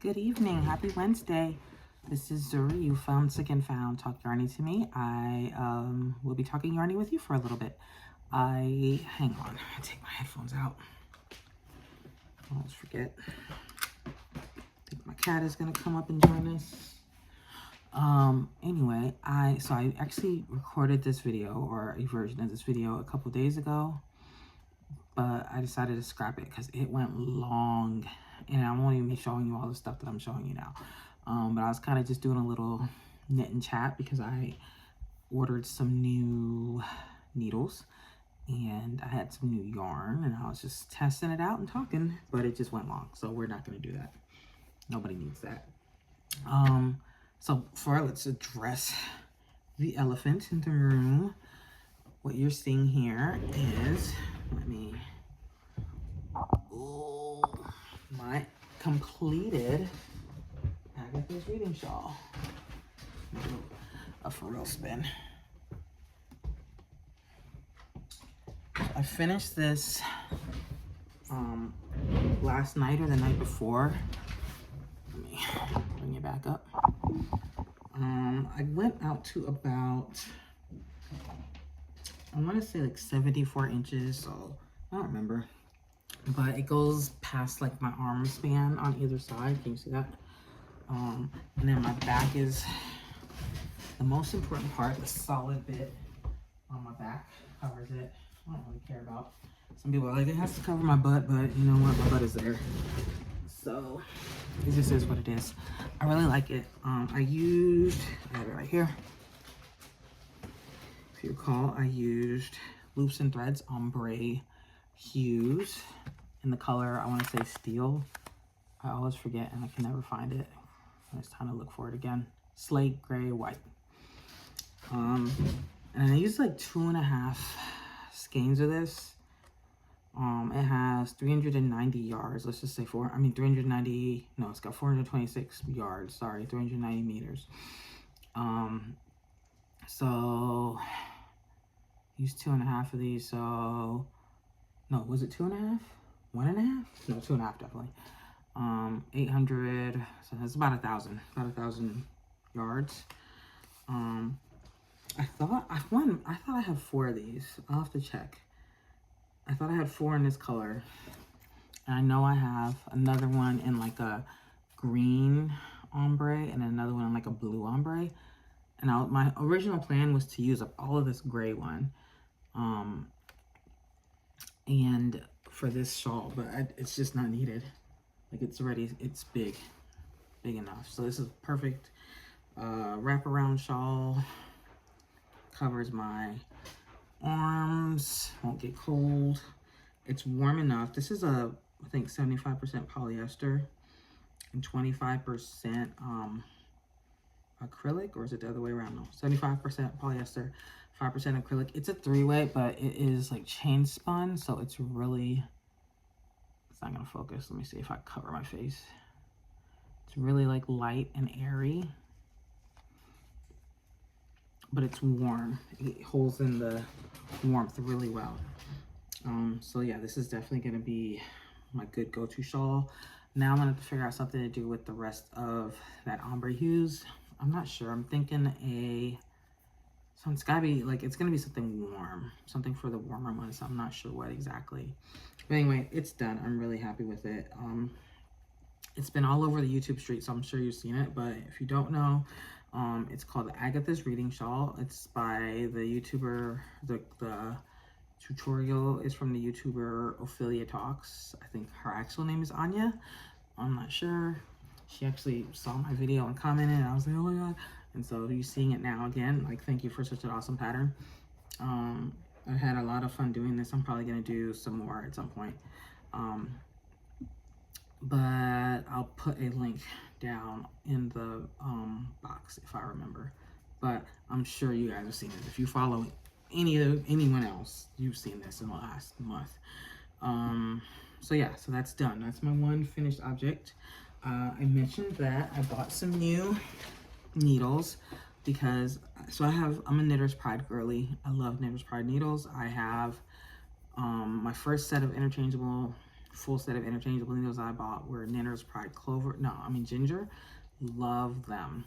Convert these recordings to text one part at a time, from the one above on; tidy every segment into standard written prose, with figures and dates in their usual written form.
Good evening. Happy Wednesday. This is Zuri. You found Sick and Found. Talk Yarny to me. I will be talking Yarny with you for a little bit. Hang on. I take my headphones out. I almost forget. I think my cat is gonna come up and join us. Anyway, I actually recorded this video, or a version of this video, a couple days ago, but I decided to scrap it because it went long, and I won't even be showing you all the stuff that I'm showing you now. But I was kind of just doing a little knit and chat because I ordered some new needles and I had some new yarn, and I was just testing it out and talking, but it just went long, so we're not going to do that. Nobody needs that. So let's address the elephant in the room. What you're seeing here is, my completed Agatha's reading shawl. A for real spin. I finished this last night or the night before. Let me bring it back up. I went out to about, I want to say like 74 inches, so I don't remember. But it goes past like my arm span on either side. Can you see that? And then my back is the most important part. The solid bit on my back covers it. I don't really care about. Some people are like, it has to cover my butt, but you know what? My butt is there. So it just is what it is. I really like it. I have it right here. If you recall, I used Loops and Threads ombre hues in the color, I want to say steel. I always forget and I can never find it. It's time to look for it again. Slate gray white. And I used like 2.5 skeins of this. It has 390 yards. Let's just say 390. No, it's got 426 yards. Sorry, 390 meters. So use 2.5 of these. So no, was it 2.5? 1.5? No, 2.5 definitely. 800. So that's about 1,000 yards. I thought I had 4 of these. I'll have to check. I thought I had 4 in this color. And I know I have another one in like a green ombre and another one in like a blue ombre. And my original plan was to use up all of this gray one. And for this shawl, but it's just not needed. Like it's big enough. So this is perfect wraparound shawl. Covers my arms, won't get cold. It's warm enough. This is I think 75% polyester and 25% acrylic, or is it the other way around? No, 75% polyester, 5% acrylic. It's a 3-way, but it is like chain spun, so it's not gonna focus. Let me see if I cover my face. It's really like light and airy, but it's warm. It holds in the warmth really well. So yeah, this is definitely gonna be my good go-to shawl. Now I'm gonna have to figure out something to do with the rest of that ombre hues. I'm not sure. I'm thinking so it's gotta be like, it's gonna be something warm, something for the warmer months. I'm not sure what exactly. But anyway, it's done. I'm really happy with it. It's been all over the YouTube street, so I'm sure you've seen it. But if you don't know, it's called Agatha's Reading Shawl. It's by the YouTuber, the tutorial is from the YouTuber Ophelia Talks. I think her actual name is Anya. I'm not sure. She actually saw my video and commented, and I was like, oh my god. And so you seeing it now again, like, thank you for such an awesome pattern. I had a lot of fun doing this. I'm probably gonna do some more at some point. But I'll put a link down in the box if I remember. But I'm sure you guys have seen it. If you follow anyone else, you've seen this in the last month. So yeah, so that's done. That's my one finished object. I mentioned that I bought some new needles because I'm a Knitter's Pride girly. I love Knitter's Pride needles. I have my first set of interchangeable full set of interchangeable needles I bought were Knitter's Pride Clover. No, I mean Ginger. Love them.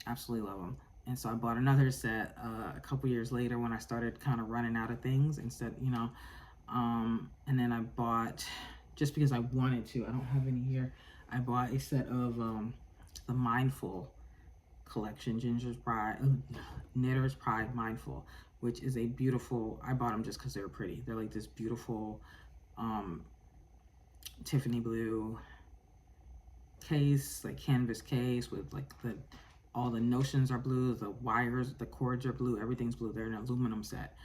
Absolutely love them. And so I bought another set a couple years later when I started kind of running out of things instead, you know. And then I bought, just because I wanted to, I don't have any here, I bought a set of the Mindful collection, Knitter's Pride Mindful, which is a beautiful, I bought them just because they were pretty. They're like this beautiful Tiffany blue case, like canvas case with like all the notions are blue, the wires, the cords are blue, everything's blue. They're an aluminum set.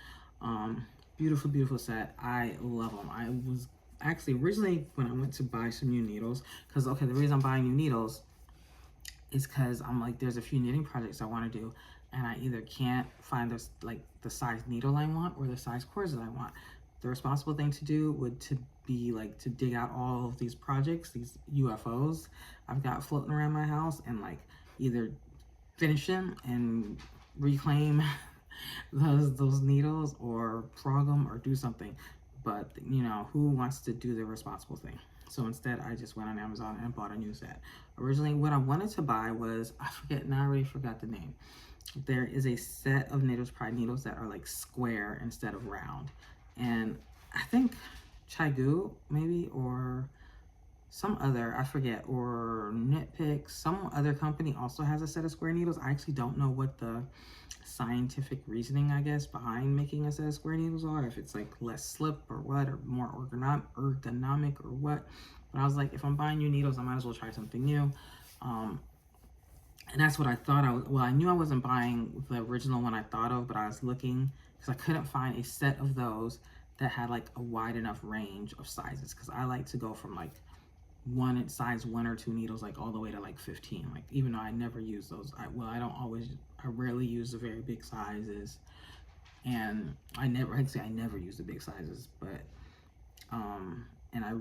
Beautiful, beautiful set. I love them. I was actually originally, when I went to buy some new needles, because okay, the reason I'm buying new needles is because I'm like, there's a few knitting projects I want to do, and I either can't find this, like the size needle I want or the size cords that I want. The responsible thing to do would to be like to dig out all of these projects, these UFOs I've got floating around my house, and like either finish them and reclaim those needles or frog them or do something. But you know, who wants to do the responsible thing? So instead I just went on Amazon and bought a new set. Originally what I wanted to buy was, I already forgot the name. There is a set of Knitter's Pride needles that are like square instead of round, and I think Chaigu maybe, or some other, I forget, or Knit Picks, some other company also has a set of square needles. I actually don't know what the scientific reasoning, I guess, behind making a set of square needles are, if it's like less slip or what, or more ergonomic or what. But I was like, if I'm buying new needles, I might as well try something new. And that's what I thought I was, well, I knew I wasn't buying the original one I thought of, but I was looking, because I couldn't find a set of those that had like a wide enough range of sizes, because I like to go from like size 1 or 2 needles like all the way to like 15, like even though I never use those. I rarely use the very big sizes, and I never use the big sizes, but and I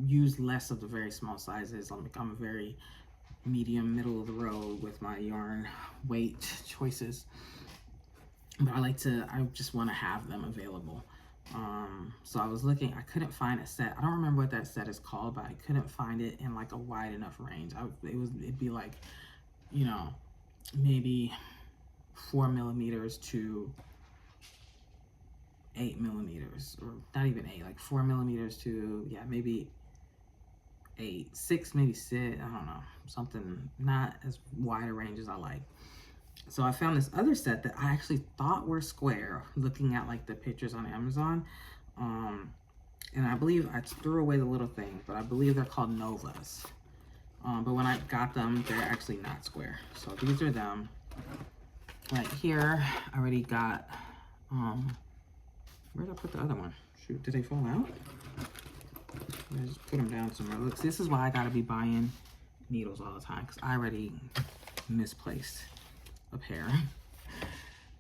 use less of the very small sizes. I'm a very medium, middle of the road with my yarn weight choices, but I just want to have them available. So I was looking, I couldn't find a set. I don't remember what that set is called, but I couldn't find it in like a wide enough range. It'd be like, you know, maybe 4 millimeters to 8 millimeters, or not even 8, like 4 millimeters to, yeah, maybe 8, 6, maybe 6, I don't know, something not as wide a range as I like. So I found this other set that I actually thought were square, looking at like the pictures on Amazon. And I believe I threw away the little thing, but I believe they're called Novas. But when I got them, they're actually not square. So these are them. Right here, I already got, where did I put the other one? Shoot, did they fall out? I just put them down somewhere. Look, this is why I gotta be buying needles all the time, because I already misplaced a pair.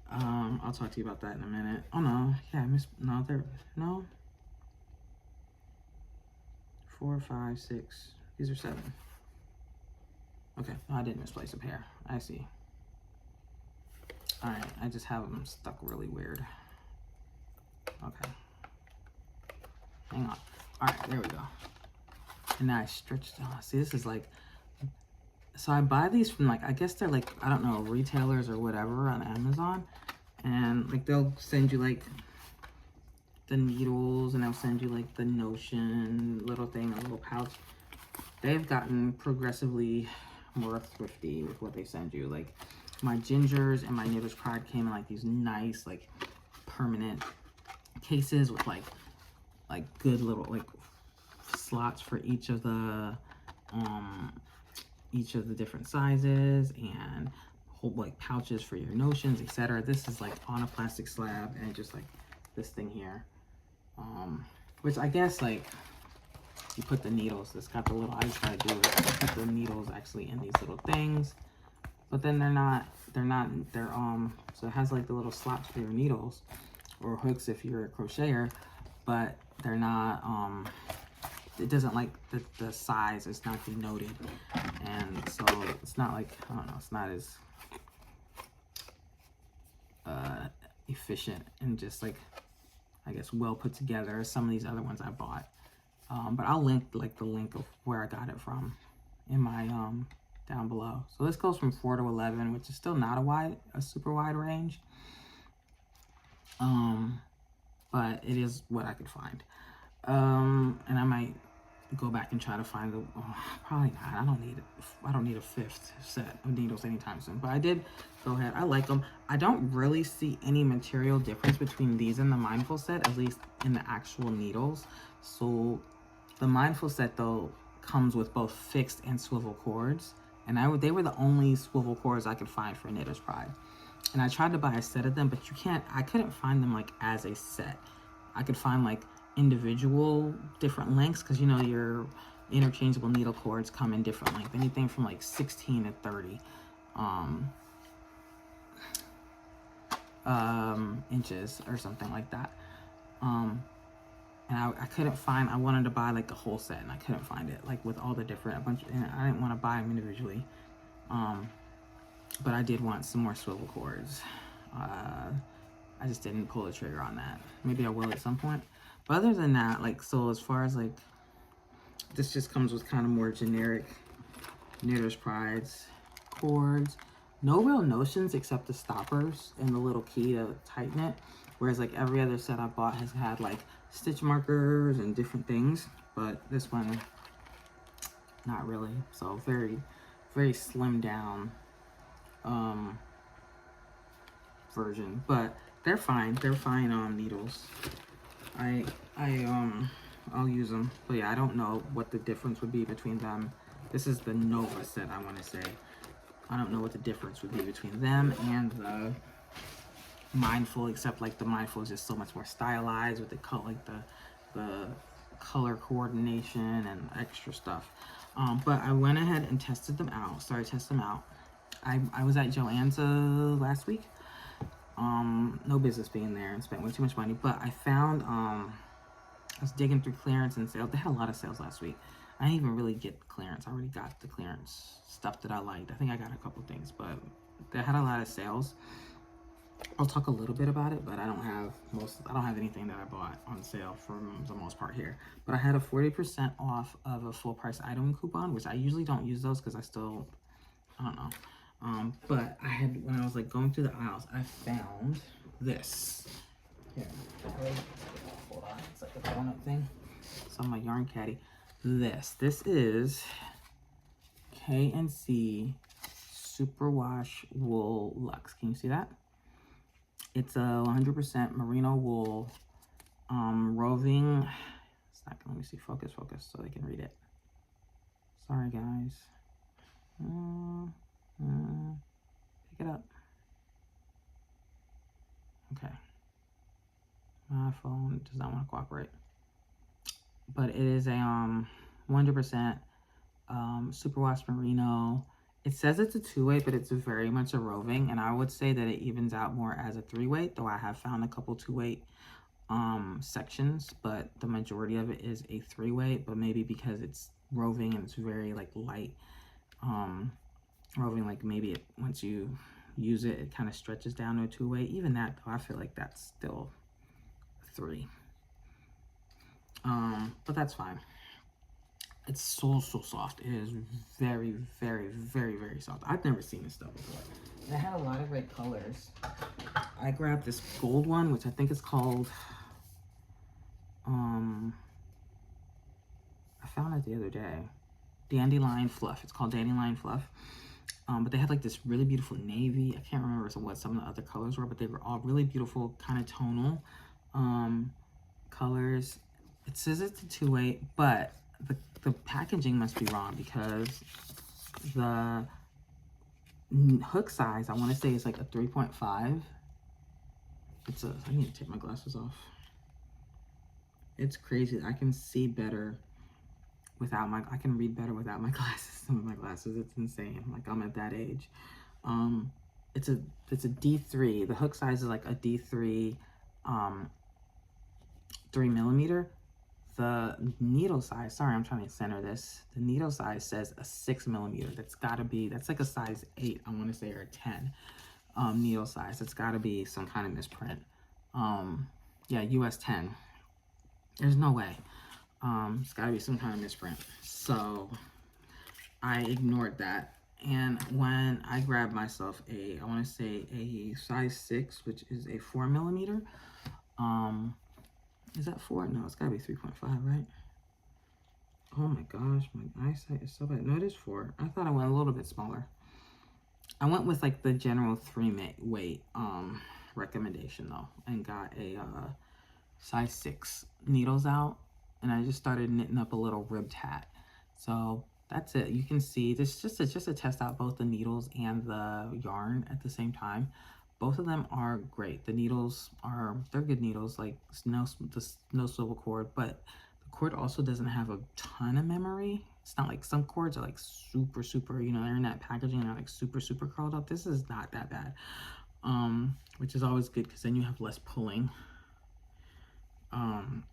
I'll talk to you about that in a minute. Oh no, yeah, no. 4, 5, 6. These are 7. Okay, no, I didn't misplace a pair. I see. All right, I just have them stuck really weird. Okay. Hang on. All right, there we go. And now I stretched. Oh, see, this is like. So I buy these from like, I guess they're like, I don't know, retailers or whatever on Amazon, and like they'll send you like the needles, and they'll send you like the notion little thing, a little pouch. They've gotten progressively more thrifty with what they send you. Like my Gingers and my Knitter's Pride came in like these nice like permanent cases with like good little like slots for each of the different sizes, and whole like pouches for your notions, etc. This is like on a plastic slab, and just like this thing here, which I guess like you put the needles, it's got the little, I just gotta do it, put the needles actually in these little things, but then they're so it has like the little slots for your needles, or hooks if you're a crocheter, but they're not, it doesn't like the size is not denoted, and so it's not like, I don't know, it's not as efficient and just like, I guess, well put together as some of these other ones I bought. But I'll link like the link of where I got it from in my down below. So this goes from 4 to 11, which is still not a super wide range. But it is what I could find. And I might go back and try to find the, probably not. I don't need a 5th set of needles anytime soon. But I did go ahead. I like them. I don't really see any material difference between these and the Mindful set, at least in the actual needles. So the Mindful set though comes with both fixed and swivel cords. And they were the only swivel cords I could find for Knitter's Pride. And I tried to buy a set of them, but I couldn't find them like as a set. I could find like individual different lengths, because you know your interchangeable needle cords come in different lengths, anything from like 16 to 30 inches or something like that. And I couldn't find, I wanted to buy like a whole set and I couldn't find it, like with all the different, and I didn't want to buy them individually. But I did want some more swivel cords. I just didn't pull the trigger on that. Maybe I will at some point. But other than that, like, so as far as like, this just comes with kind of more generic Knitter's Pride's cords. No real notions except the stoppers and the little key to tighten it. Whereas like every other set I bought has had like stitch markers and different things. But this one, not really. So very, very slimmed down version. But they're fine. They're fine needles. I'll use them. But yeah, I don't know what the difference would be between them. This is the Nova set, I want to say. I don't know what the difference would be between them and the Mindful, except like the Mindful is just so much more stylized with the color coordination and extra stuff. But I went ahead and tested them out. Started testing them out. I was at Joann's last week. No business being there and spent way too much money, but I found I was digging through clearance and sales. They had a lot of sales last week. I didn't even really get clearance. I already got the clearance stuff that I liked. I think I got a couple things, but they had a lot of sales. I'll talk a little bit about it, but I don't have anything that I bought on sale for the most part here. But I had a 40% off of a full price item coupon, which I usually don't use those because I don't know. But I had, when I was like going through the aisles, I found this. Here, hold on, it's like a donut thing. It's on my yarn caddy. This is K&C Superwash Wool Luxe. Can you see that? It's a 100% merino wool, roving. It's not gonna, let me see, focus so they can read it. Sorry guys. Pick it up. Okay. My phone does not want to cooperate. But it is a 100% superwash merino. It says it's a 2-weight, but it's very much a roving, and I would say that it evens out more as a 3-weight, though I have found a couple 2-weight sections, but the majority of it is a 3-weight, but maybe because it's roving and it's very like light roving, like maybe it, once you use it, it kind of stretches down to a 2-weight. Even that, though, I feel like that's still 3. But that's fine. It's so soft. It is very, very, very, very soft. I've never seen this stuff before. And it had a lot of great colors. I grabbed this gold one, which I think is called, I found it the other day. Dandelion Fluff. It's called Dandelion Fluff. But they had like this really beautiful navy. I can't remember what some of the other colors were, but they were all really beautiful, kind of tonal colors. It says it's a 2-weight, but the packaging must be wrong because the hook size, I want to say, is like a 3.5. I need to take my glasses off. It's crazy. I can see better without I can read better without my glasses. Some of my glasses, it's insane. Like, I'm at that age. It's a D3. The hook size is like a D3 3mm. The needle size, sorry, I'm trying to center this. The needle size says a 6mm. That's like a size 8, I want to say, or a 10 needle size. It's got to be some kind of misprint. Yeah, US 10. There's no way. It's gotta be some kind of misprint. So I ignored that. And when I grabbed myself a, I want to say a size 6, which is a 4mm. Is that 4? No, it's gotta be 3.5, right? Oh my gosh, my eyesight is so bad. No, it is 4. I thought I went a little bit smaller. I went with like the general 3 weight recommendation though, and got a size 6 needles out, and I just started knitting up a little ribbed hat. So that's it. You can see this just to test out both the needles and the yarn at the same time. Both of them are great. The needles they're good needles, like no swivel cord, but the cord also doesn't have a ton of memory. It's not like some cords are like super, you know, they're in that packaging and they're like super curled up. This is not that bad, which is always good because then you have less pulling. And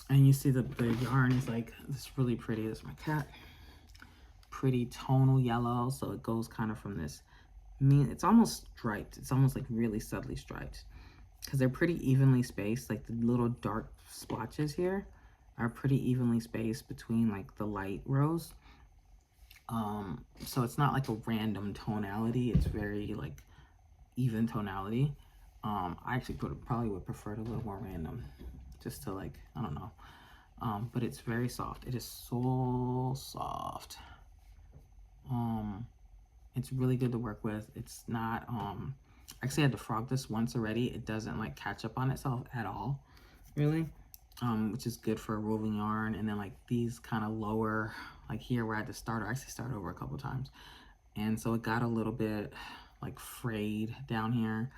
you see the yarn is like this really pretty. This is my cat. Pretty tonal yellow, so it goes kind of from this it's almost striped. It's almost like really subtly striped because they're pretty evenly spaced. Like the little dark splotches here are pretty evenly spaced between like the light rows. So it's not like a random tonality. It's very like even tonality. I actually probably would prefer it a little more random, just to like, I don't know. But it's very soft. It is so soft. It's really good to work with. It's not, actually I had to frog this once already. It doesn't like catch up on itself at all, really, which is good for a woven yarn. And then like these kind of lower, like here where I had to start, I actually started over a couple times. And so it got a little bit like frayed down here.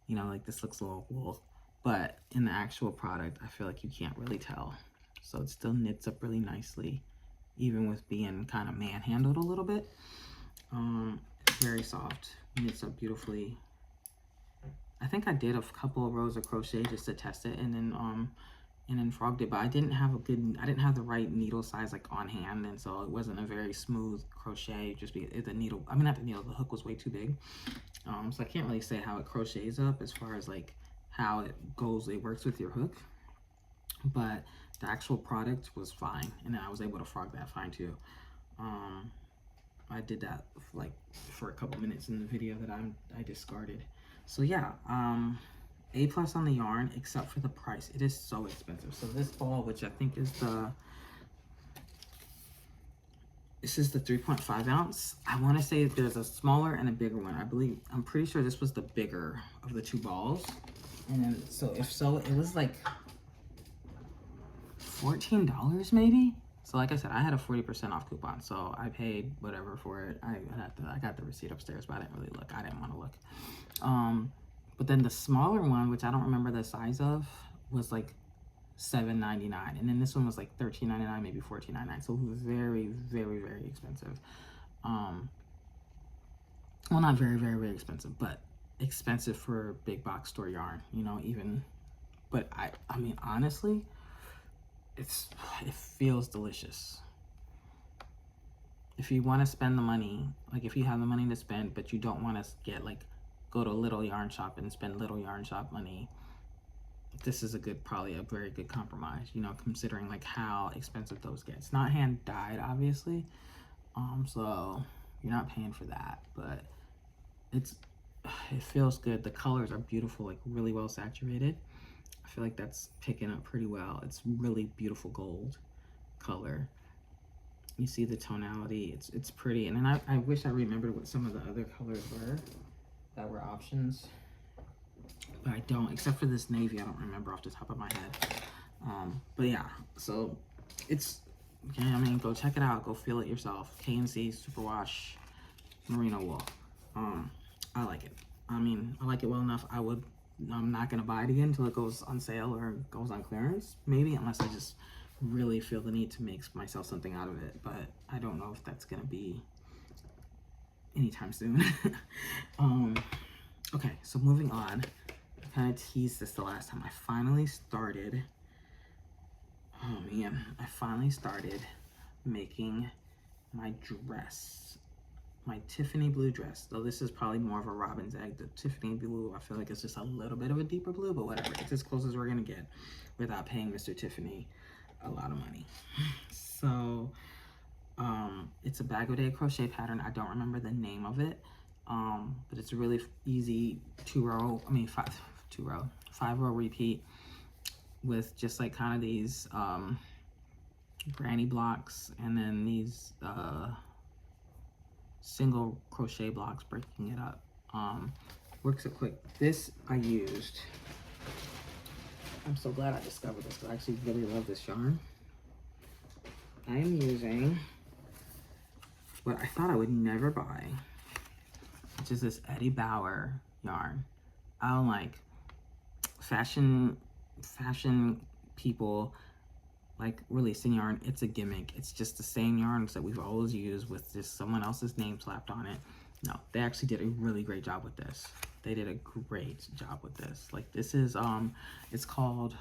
You know, like this looks a little wool, but in the actual product, I feel like you can't really tell. So it still knits up really nicely, even with being kind of manhandled a little bit. Very soft, knits up beautifully. I think I did a couple of rows of crochet just to test it, and then frogged it, but I didn't have the right needle size like on hand, and so it wasn't a very smooth crochet. Just be the needle, I mean not the needle, the hook was way too big. So I can't really say how it crochets up as far as like how it works with your hook, but the actual product was fine, and then I was able to frog that fine too. I did that like for a couple minutes in the video that I discarded. So yeah, A+ on the yarn, except for the price. It is so expensive. So this ball, which I think is this is the 3.5 ounce. I want to say that there's a smaller and a bigger one. I'm pretty sure this was the bigger of the 2 balls. And then, so if so, it was like $14 maybe. So like I said, I had a 40% off coupon, so I paid whatever for it. I got the receipt upstairs, but I didn't really look. I didn't want to look. But then the smaller one, which I don't remember the size of, was like $7.99, and then this one was like $13.99, maybe $14.99. So very, very, very expensive. Well, not very, very, very expensive, but expensive for big box store yarn. You know, even. But I mean, honestly, it feels delicious. If you want to spend the money, like if you have the money to spend, but you don't want to go to a little yarn shop and spend little yarn shop money, this is probably a very good compromise, you know, considering like how expensive those get. It's not hand dyed, obviously, so you're not paying for that, but it feels good. The colors are beautiful, like really well saturated. I feel like that's picking up pretty well. It's really beautiful gold color. You see the tonality. It's pretty. And then I wish I remembered what some of the other colors were that were options, but I don't. Except for this navy, I don't remember off the top of my head. But yeah, so it's. Okay, I mean, go check it out. Go feel it yourself. K&C Superwash Merino Wool. I like it. I mean, I like it well enough. I'm not going to buy it again until it goes on sale or goes on clearance, maybe, unless I just really feel the need to make myself something out of it. But I don't know if that's going to be anytime soon. Okay, so moving on. I kind of teased this the last time. I finally started making my dress. My Tiffany blue dress. So this is probably more of a robin's egg. The Tiffany blue, I feel like it's just a little bit of a deeper blue, but whatever. It's as close as we're gonna get without paying Mr. Tiffany a lot of money. So it's a bag of day crochet pattern. I don't remember the name of it, but it's a really easy 5 row repeat with just like kind of these granny blocks, and then these single crochet blocks, breaking it up. Works it quick. This I used. I'm so glad I discovered this because I actually really love this yarn. I am using what I thought I would never buy, which is this Eddie Bauer yarn. I don't like fashion people like releasing yarn. It's a gimmick. It's just the same yarns that we've always used with just someone else's name slapped on it. No, they actually did a really great job with this. They did a great job with this. Like this is it's called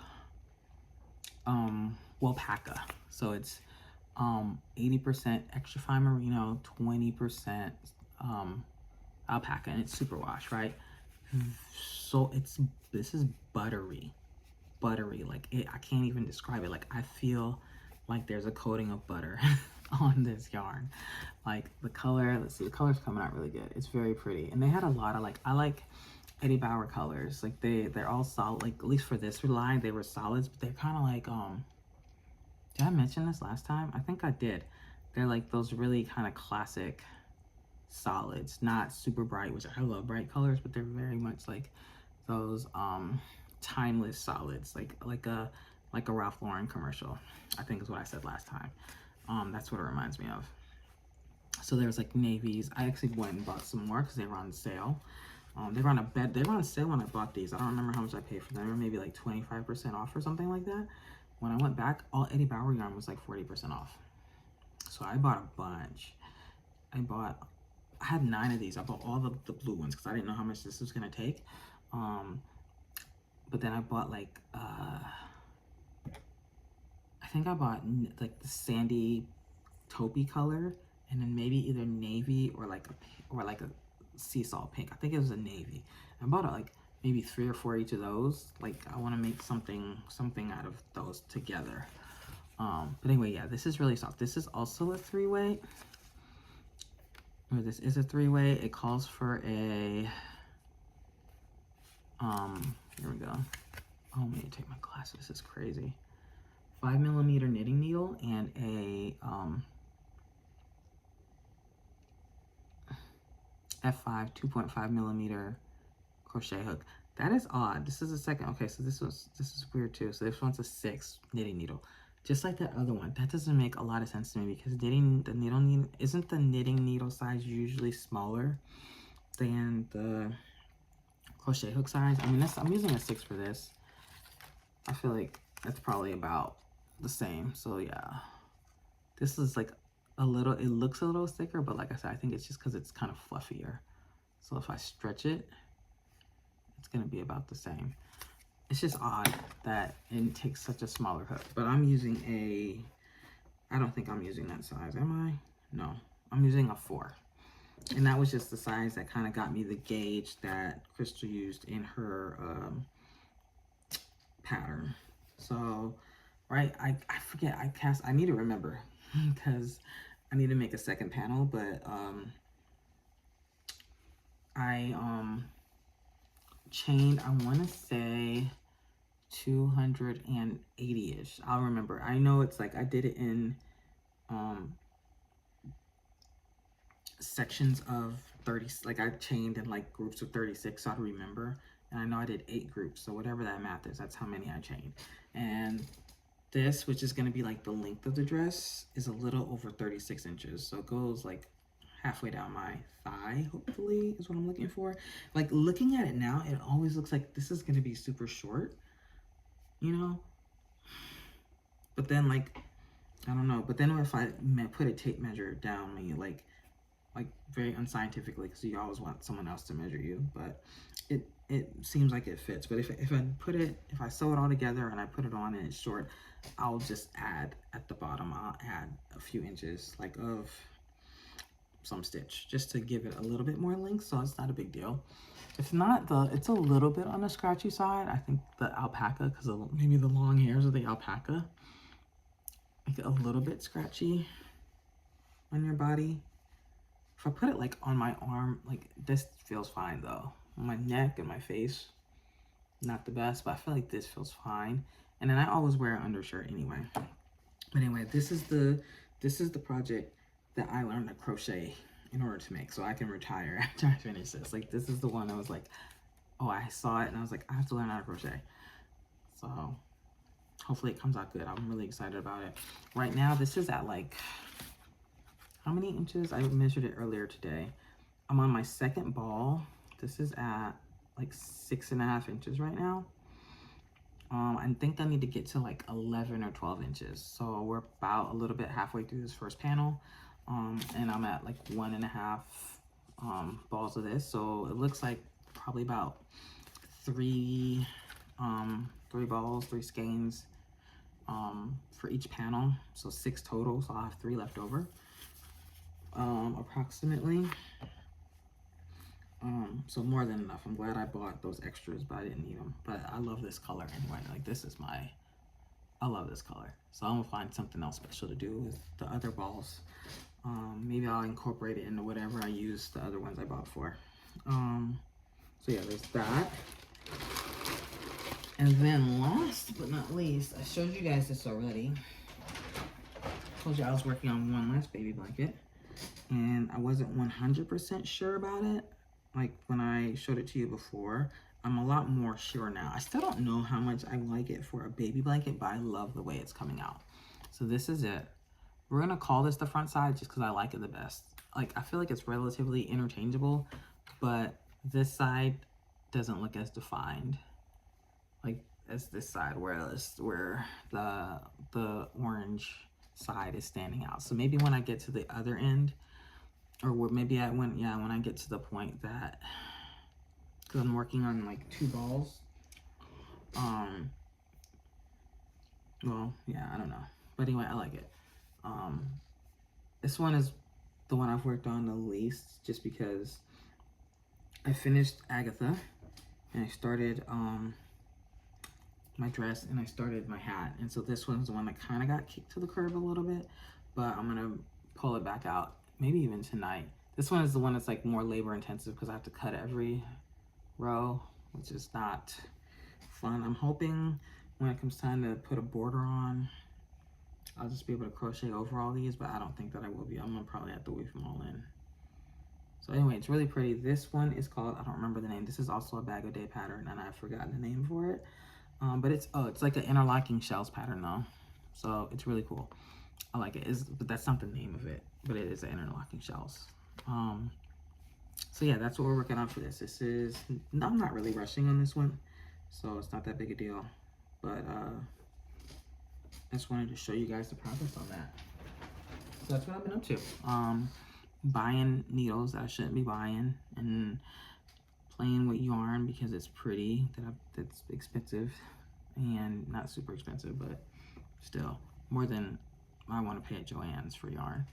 Wapaka. So it's 80% extra fine merino, 20% alpaca, and it's superwash, right? So this is buttery, like I can't even describe it. Like I feel like there's a coating of butter on this yarn. Like the color, let's see, the color's coming out really good. It's very pretty, and they had a lot of I like Eddie Bauer colors. Like they're all solid. Like at least for this line, they were solids, but they're kind of like did I mention this last time? I think I did. They're like those really kind of classic solids, not super bright, which I love bright colors, but they're very much like those timeless solids, like a Ralph Lauren commercial, I think is what I said last time. That's what it reminds me of. So there's like navies. I actually went and bought some more because they were on sale. They were on sale when I bought these. I don't remember how much I paid for them. They were maybe like 25% off or something like that. When I went back, all Eddie Bauer yarn was like 40% off. So I bought a bunch. I had 9 of these. I bought all the blue ones because I didn't know how much this was gonna take. But then I bought like I think I bought like the sandy taupey color, and then maybe either navy or like a sea salt pink. I think it was a navy. I bought like maybe 3 or 4 each of those. Like I want to make something out of those together. But anyway, yeah, this is really soft. This is also a 3-way. Or this is a 3-way. It calls for a here we go. Oh, I'm gonna take my glasses. This is crazy. 5mm knitting needle and a F5 2.5mm crochet hook. That is odd. This is a second. Okay, so this is weird too. So this one's a 6 knitting needle, just like that other one. That doesn't make a lot of sense to me because isn't the knitting needle size usually smaller than the crochet hook size? I mean, I'm using a 6 for this. I feel like that's probably about the same. So yeah, this is like it looks a little thicker, but like I said, I think it's just because it's kind of fluffier. So if I stretch it, it's gonna be about the same. It's just odd that it takes such a smaller hook, but I'm using I don't think I'm using that size, am I? No, I'm using a 4. And that was just the size that kind of got me the gauge that Crystal used in her pattern. So, right, I forget, I need to remember because I need to make a second panel, but I chained, I want to say 280-ish. I'll remember. I know it's like I did it in sections of 30, like I chained in like groups of 36, so I'd remember. And I know I did 8 groups, so whatever that math is, that's how many I chained. And this, which is going to be like the length of the dress, is a little over 36 inches. So it goes like halfway down my thigh, hopefully, is what I'm looking for. Like looking at it now, it always looks like this is going to be super short, you know? But then like, I don't know. But then if I put a tape measure down me, like very unscientifically, because you always want someone else to measure you, but it seems like it fits. But if I sew it all together and I put it on and it's short, I'll just add at the bottom, I'll add a few inches like of some stitch just to give it a little bit more length, so it's not a big deal. It's a little bit on the scratchy side. I think the alpaca, because maybe the long hairs of the alpaca like a little bit scratchy on your body. If I put it like on my arm, like this feels fine though. On my neck and my face, not the best, but I feel like this feels fine. And then I always wear an undershirt anyway. But anyway, this is the project that I learned to crochet in order to make, so I can retire after I finish this. Like this is the one I was like, oh, I saw it and I was like, I have to learn how to crochet. So hopefully it comes out good. I'm really excited about it. Right now, this is at like, how many inches? I measured it earlier today. I'm on my second ball. This is at like 6.5 inches right now. I think I need to get to like 11 or 12 inches. So we're about a little bit halfway through this first panel. And I'm at like 1.5 balls of this. So it looks like probably about three balls, 3 skeins for each panel. So 6 total. So I'll have 3 left over. Approximately. So more than enough. I'm glad I bought those extras, but I didn't need them. But I love this color anyway. Like this is I love this color. So I'm gonna find something else special to do with the other balls. Maybe I'll incorporate it into whatever I use the other ones I bought for. So yeah, there's that. And then last but not least, I showed you guys this already. I told you I was working on one last baby blanket. And I wasn't 100% sure about it. Like when I showed it to you before, I'm a lot more sure now. I still don't know how much I like it for a baby blanket, but I love the way it's coming out. So this is it. We're gonna call this the front side just because I like it the best. Like I feel like it's relatively interchangeable, but this side doesn't look as defined like as this side, whereas where the orange side is standing out. So maybe when I get to the other end, or maybe when I get to the point that, because I'm working on like 2 balls, well, yeah, I don't know, but anyway, I like it. This one is the one I've worked on the least, just because I finished Agatha and I started my dress and I started my hat, and so this one's the one that kind of got kicked to the curb a little bit, but I'm gonna pull it back out maybe even tonight. This one is the one that's like more labor intensive because I have to cut every row, which is not fun. I'm hoping when it comes time to put a border on, I'll just be able to crochet over all these, but I don't think that I will be. I'm gonna probably have to weave them all in. So anyway, it's really pretty. This one is called, I don't remember the name. This is also a bag o' day pattern and I've forgotten the name for it. But it's like an interlocking shells pattern though. So it's really cool. I like it. But that's not the name of it, but it is an interlocking shells. So yeah, that's what we're working on for this. I'm not really rushing on this one, so it's not that big a deal. But I just wanted to show you guys the progress on that. So that's what I've been up to. Buying needles that I shouldn't be buying, and playing with yarn because it's pretty, that's expensive, and not super expensive, but still more than I want to pay at Joann's for yarn.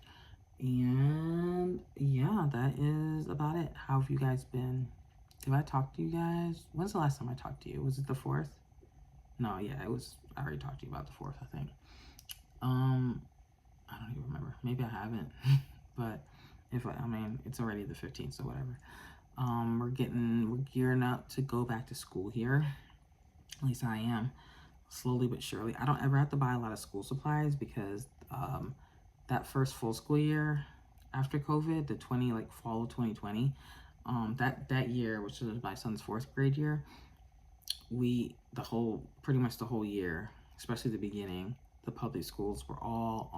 And yeah, that is about it. How have you guys been? Did I talk to you guys? When's the last time I talked to you? Was it the 4th? No, yeah, it was. I already talked to you about the 4th, I think. I don't even remember. Maybe I haven't. But I mean, it's already the 15th, so whatever. We're gearing up to go back to school here. At least I am, slowly but surely. I don't ever have to buy a lot of school supplies because that first full school year after COVID, the fall of 2020, that year, which was my son's 4th grade year, pretty much the whole year, especially the beginning, the public schools were all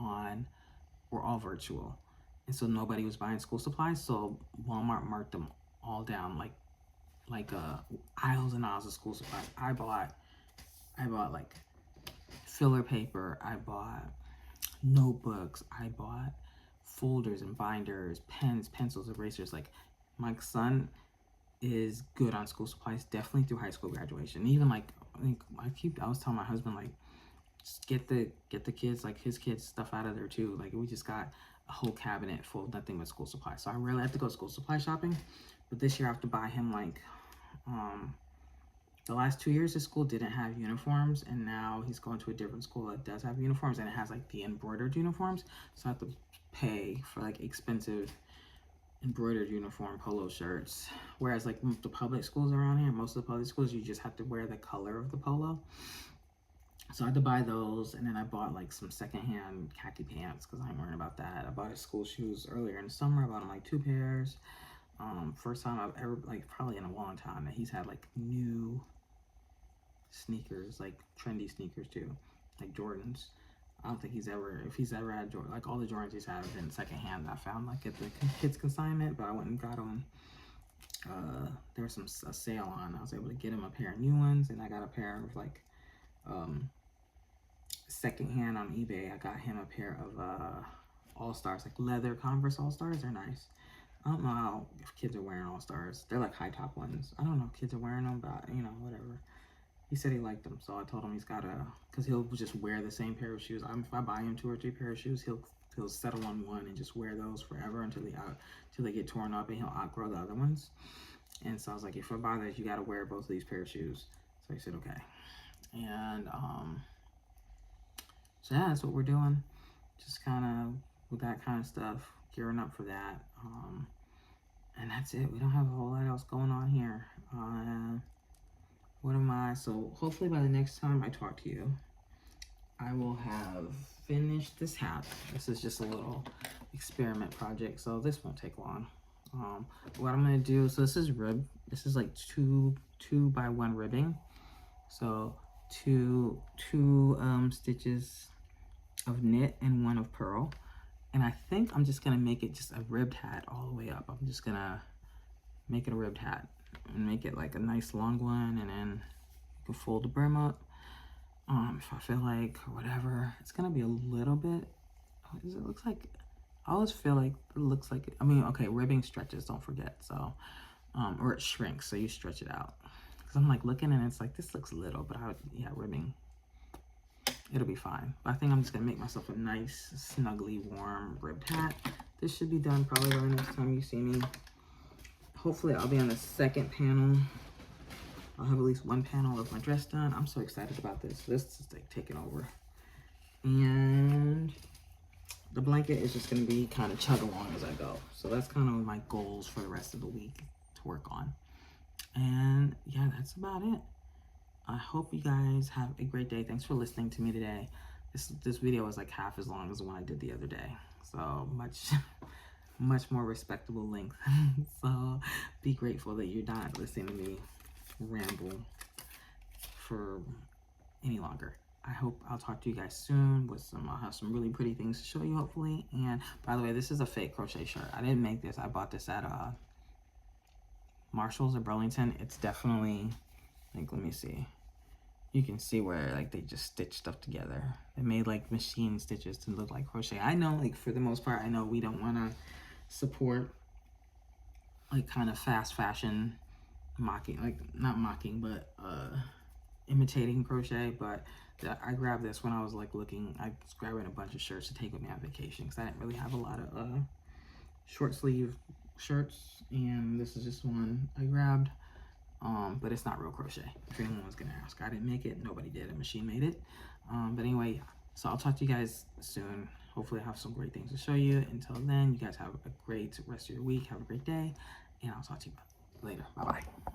virtual. And so nobody was buying school supplies. So Walmart marked them all down, like aisles and aisles of school supplies. I bought like filler paper. I bought notebooks. I bought folders and binders, pens, pencils, erasers. Like my son is good on school supplies, definitely through high school graduation. Even like I was telling my husband, like, just get the kids, like his kids, stuff out of there too. Like we just got a whole cabinet full of nothing but school supplies. So I really have to go school supply shopping. But this year I have to buy him like the last 2 years, his school didn't have uniforms, and now he's going to a different school that does have uniforms, and it has like the embroidered uniforms. So I have to pay for like expensive embroidered uniform polo shirts. Whereas like the public schools around here, most of the public schools, you just have to wear the color of the polo. So I had to buy those, and then I bought like some secondhand khaki pants because I'm worrying about that. I bought his school shoes earlier in the summer. I bought him like 2 pairs. First time I've ever, like probably in a long time, that he's had like new sneakers, like trendy sneakers too, like Jordans. I don't think he's ever, if he's ever had Jordan, like all the Jordans he's had have been secondhand. I found like at the kids consignment, but I went and got them. There was a sale on. I was able to get him a pair of new ones, and I got a pair of like secondhand on eBay. I got him a pair of All-Stars, like leather Converse All-Stars. They're nice. I don't know if kids are wearing All-Stars. They're like high top ones. I don't know if kids are wearing them, but you know, whatever. He said he liked them, so I told him he's gotta, because he'll just wear the same pair of shoes. If I buy him 2 or 3 pair of shoes, he'll settle on one and just wear those forever until they get torn up, and he'll outgrow the other ones. And so I was like, if I buy those, you gotta wear both of these pair of shoes. So he said okay. And so yeah, that's what we're doing. Just kind of with that kind of stuff, gearing up for that. And that's it. We don't have a whole lot else going on here. So hopefully by the next time I talk to you, I will have finished this hat. This is just a little experiment project, so this won't take long. What I'm gonna do, so this is like two by 1 ribbing. So two stitches of knit and 1 of purl. And I think I'm just gonna make it just a ribbed hat all the way up. I'm just gonna make it a ribbed hat and make it like a nice long one, and then you can fold the brim up if I feel like, or whatever. It's gonna be a little bit, it looks like, I always feel like it looks like, I mean, okay, ribbing stretches, don't forget. So or it shrinks, so you stretch it out. Because I'm like looking and it's like, this looks little, but yeah, ribbing, it'll be fine. But I think I'm just gonna make myself a nice, snuggly, warm ribbed hat. This should be done probably by the next time you see me. Hopefully I'll be on the second panel. I'll have at least 1 panel of my dress done. I'm so excited about this. This is like taking over. And the blanket is just gonna be kind of chug along as I go. So that's kind of my goals for the rest of the week to work on. And yeah, that's about it. I hope you guys have a great day. Thanks for listening to me today. This video was like half as long as the one I did the other day. So much more respectable length. So be grateful that you're not listening to me ramble for any longer. I hope I'll talk to you guys soon with I'll have some really pretty things to show you, hopefully. And by the way, this is a fake crochet shirt. I didn't make this. I bought this at Marshall's or Burlington. It's definitely, like, let me see. You can see where like they just stitch stuff together. They made like machine stitches to look like crochet. I know, like, for the most part, I know we don't want to support like kind of fast fashion mocking, like not mocking, but imitating crochet. But I grabbed this when I was like looking. I was grabbing a bunch of shirts to take with me on vacation because I didn't really have a lot of short sleeve shirts, and this is just one I grabbed. But it's not real crochet, if anyone was gonna ask. I didn't make it, nobody did, a machine made it. But anyway, so I'll talk to you guys soon. Hopefully I have some great things to show you. Until then, you guys have a great rest of your week. Have a great day, and I'll talk to you later. Bye-bye.